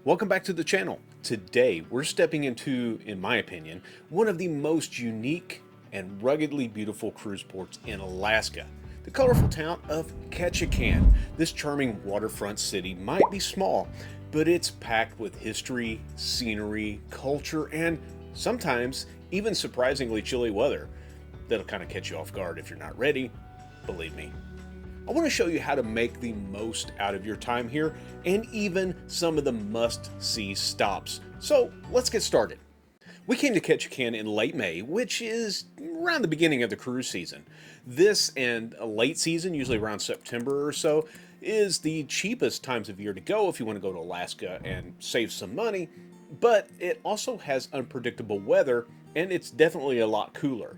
Welcome back to the channel. Today we're stepping into, in my opinion, one of the most unique and ruggedly beautiful cruise ports in Alaska. The colorful town of Ketchikan. This charming waterfront city might be small, but it's packed with history, scenery, culture, and sometimes even surprisingly chilly weather. That'll kind of catch you off guard if you're not ready, believe me. I want to show you how to make the most out of your time here and even some of the must-see stops. So let's get started. We came to Ketchikan in late May, which is around the beginning of the cruise season. This and a late season, usually around September or so, is the cheapest times of year to go if you want to go to Alaska and save some money, but it also has unpredictable weather and it's definitely a lot cooler.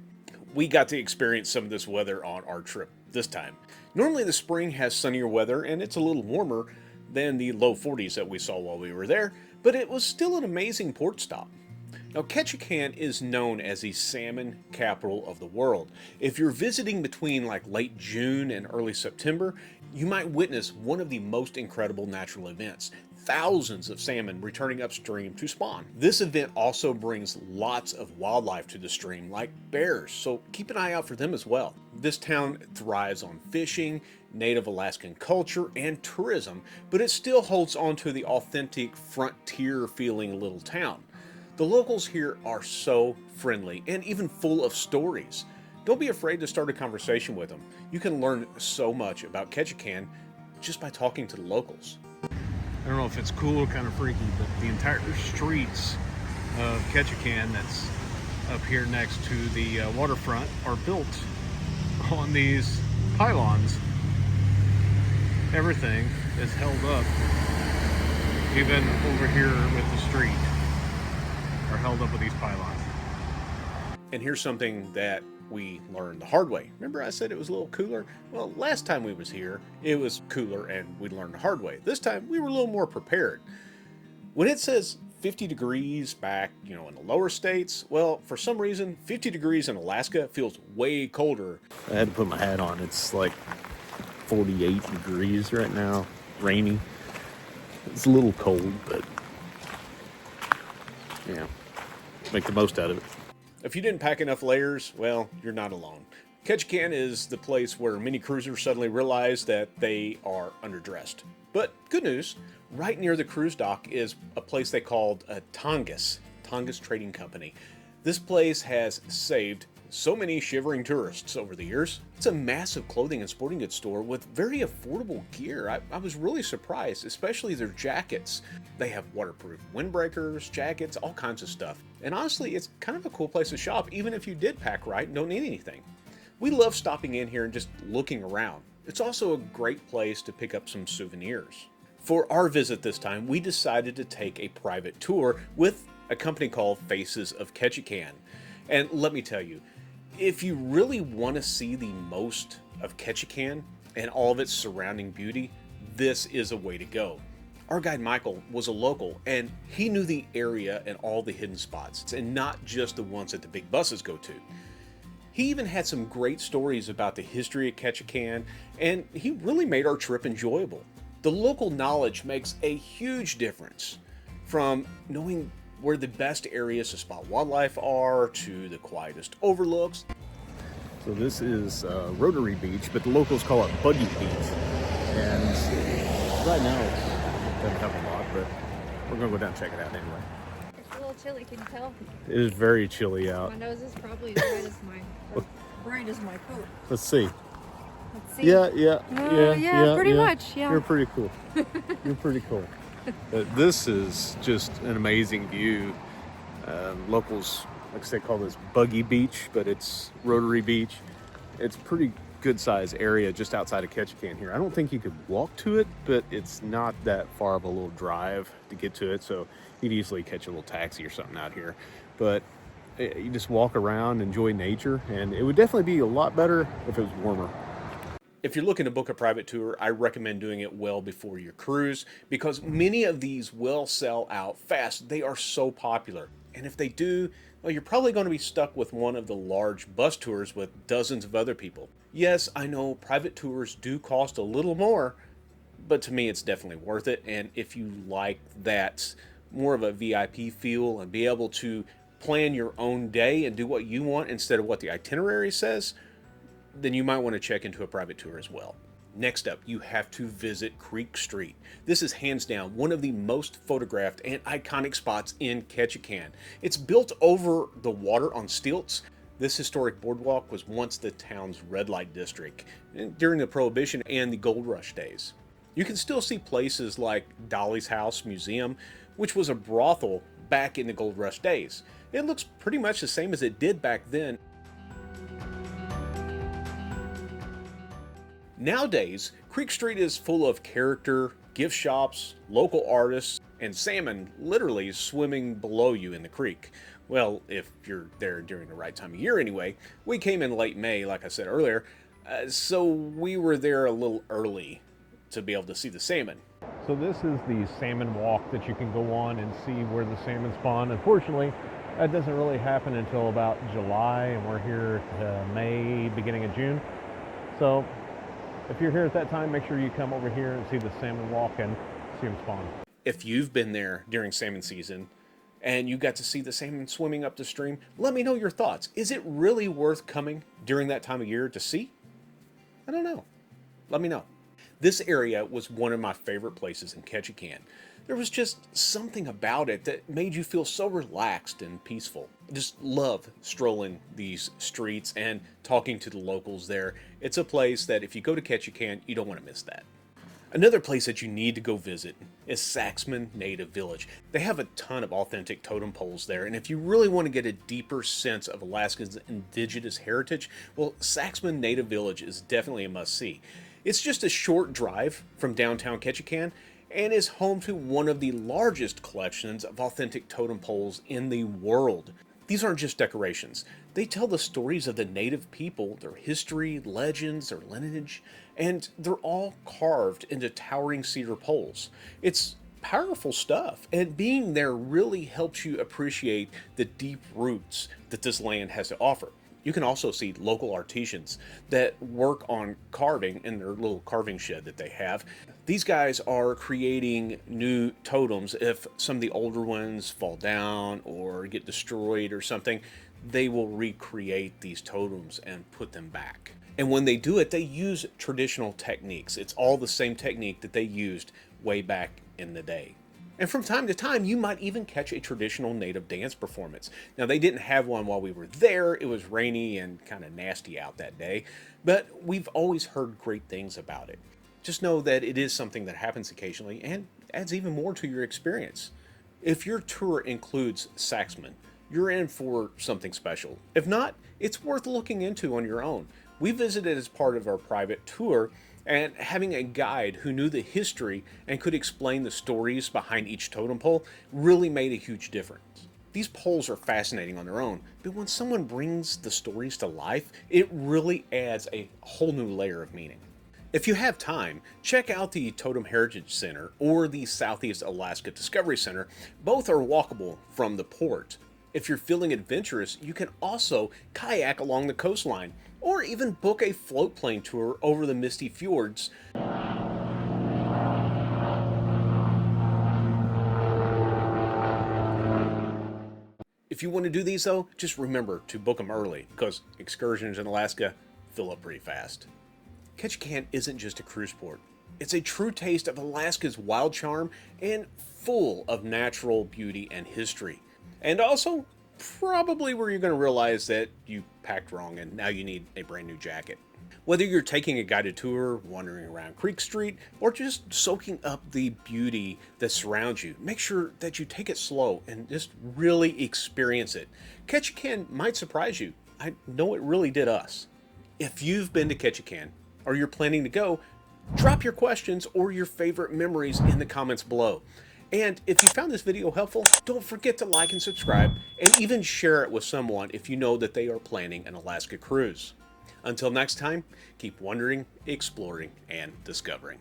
We got to experience some of this weather on our trip this time. Normally the spring has sunnier weather and it's a little warmer than the low 40s that we saw while we were there, but it was still an amazing port stop. Now, Ketchikan is known as the salmon capital of the world. If you're visiting between like late June and early September, you might witness one of the most incredible natural events. Thousands of salmon returning upstream to spawn. This event also brings lots of wildlife to the stream, like bears, so keep an eye out for them as well. This town thrives on fishing, native Alaskan culture, and tourism, but it still holds on to the authentic frontier-feeling little town. The locals here are so friendly and even full of stories. Don't be afraid to start a conversation with them. You can learn so much about Ketchikan just by talking to the locals. I don't know if it's cool or kind of freaky, but the entire streets of Ketchikan that's up here next to the waterfront are built on these pylons. Everything is held up, even over here with the street, are held up with these pylons. And here's something that we learned the hard way. Remember I said it was a little cooler? Well, last time we was here, it was cooler and we learned the hard way. This time we were a little more prepared. When it says 50 degrees back, in the lower states, well, for some reason, 50 degrees in Alaska feels way colder. I had to put my hat on. It's like 48 degrees right now, rainy. It's a little cold, but yeah, make the most out of it. If you didn't pack enough layers, well, you're not alone. Ketchikan is the place where many cruisers suddenly realize that they are underdressed. But good news, right near the cruise dock is a place they called Tongass Trading Company. This place has saved so many shivering tourists over the years. It's a massive clothing and sporting goods store with very affordable gear. I was really surprised, especially their jackets. They have waterproof windbreakers, jackets, all kinds of stuff. And honestly, it's kind of a cool place to shop, even if you did pack right and don't need anything. We love stopping in here and just looking around. It's also a great place to pick up some souvenirs. For our visit this time, we decided to take a private tour with a company called Faces of Ketchikan. And let me tell you, if you really want to see the most of Ketchikan and all of its surrounding beauty, this is a way to go. Our guide Michael was a local and he knew the area and all the hidden spots, and not just the ones that the big buses go to. He even had some great stories about the history of Ketchikan, and he really made our trip enjoyable. The local knowledge makes a huge difference, from knowing where the best areas to spot wildlife are to the quietest overlooks. So this is Rotary Beach, but the locals call it Buggy Beach. And right now it doesn't have a lot, but we're gonna go down and check it out anyway. It's a little chilly, can you tell? It is very chilly out. My nose is probably as bright as my coat. Let's see. Let's see. Yeah, pretty much, yeah. You're pretty cool. You're pretty cool. This is just an amazing view. Locals, like I said, call this Buggy Beach, but it's Rotary Beach. It's a pretty good sized area just outside of Ketchikan here. I don't think you could walk to it, but it's not that far of a little drive to get to it, so you'd easily catch a little taxi or something out here. But you just walk around, enjoy nature, and it would definitely be a lot better if it was warmer. If you're looking to book a private tour, I recommend doing it well before your cruise, because many of these will sell out fast. They are so popular. And if they do, well, you're probably going to be stuck with one of the large bus tours with dozens of other people. Yes, I know private tours do cost a little more, but to me it's definitely worth it. And if you like that more of a VIP feel and be able to plan your own day and do what you want instead of what the itinerary says, then you might want to check into a private tour as well. Next up, you have to visit Creek Street. This is hands down one of the most photographed and iconic spots in Ketchikan. It's built over the water on stilts. This historic boardwalk was once the town's red light district during the Prohibition and the Gold Rush days. You can still see places like Dolly's House Museum, which was a brothel back in the Gold Rush days. It looks pretty much the same as it did back then. Nowadays, Creek Street is full of character, gift shops, local artists, and salmon literally swimming below you in the creek. Well, if you're there during the right time of year anyway. We came in late May, like I said earlier, so we were there a little early to be able to see the salmon. So this is the salmon walk that you can go on and see where the salmon spawn. Unfortunately, that doesn't really happen until about July, and we're here to May, beginning of June. So if you're here at that time, make sure you come over here and see the salmon walk and see them spawn. If you've been there during salmon season and you got to see the salmon swimming up the stream, let me know your thoughts. Is it really worth coming during that time of year to see? I don't know. Let me know. This area was one of my favorite places in Ketchikan. There was just something about it that made you feel so relaxed and peaceful. I just love strolling these streets and talking to the locals there. It's a place that if you go to Ketchikan, you don't want to miss that. Another place that you need to go visit is Saxman Native Village. They have a ton of authentic totem poles there, and if you really want to get a deeper sense of Alaska's indigenous heritage, well, Saxman Native Village is definitely a must-see. It's just a short drive from downtown Ketchikan and is home to one of the largest collections of authentic totem poles in the world. These aren't just decorations. They tell the stories of the native people, their history, legends, their lineage, and they're all carved into towering cedar poles. It's powerful stuff, and being there really helps you appreciate the deep roots that this land has to offer. You can also see local artisans that work on carving in their little carving shed that they have. These guys are creating new totems. If some of the older ones fall down or get destroyed or something, they will recreate these totems and put them back. And when they do it, they use traditional techniques. It's all the same technique that they used way back in the day. And from time to time, you might even catch a traditional native dance performance. Now, they didn't have one while we were there. It was rainy and kind of nasty out that day, but we've always heard great things about it. Just know that it is something that happens occasionally and adds even more to your experience. If your tour includes Saxman, you're in for something special. If not, it's worth looking into on your own. We visited as part of our private tour, and having a guide who knew the history and could explain the stories behind each totem pole really made a huge difference. These poles are fascinating on their own, but when someone brings the stories to life, it really adds a whole new layer of meaning. If you have time, check out the Totem Heritage Center or the Southeast Alaska Discovery Center. Both are walkable from the port. If you're feeling adventurous, you can also kayak along the coastline or even book a float plane tour over the misty fjords. If you want to do these though, just remember to book them early because excursions in Alaska fill up pretty fast. Ketchikan isn't just a cruise port. It's a true taste of Alaska's wild charm and full of natural beauty and history. And also, probably where you're going to realize that you packed wrong and now you need a brand new jacket. Whether you're taking a guided tour, wandering around Creek Street, or just soaking up the beauty that surrounds you, make sure that you take it slow and just really experience it. Ketchikan might surprise you. I know it really did us. If you've been to Ketchikan or you're planning to go, drop your questions or your favorite memories in the comments below. And if you found this video helpful, don't forget to like and subscribe, and even share it with someone if you know that they are planning an Alaska cruise. Until next time, keep wondering, exploring, and discovering.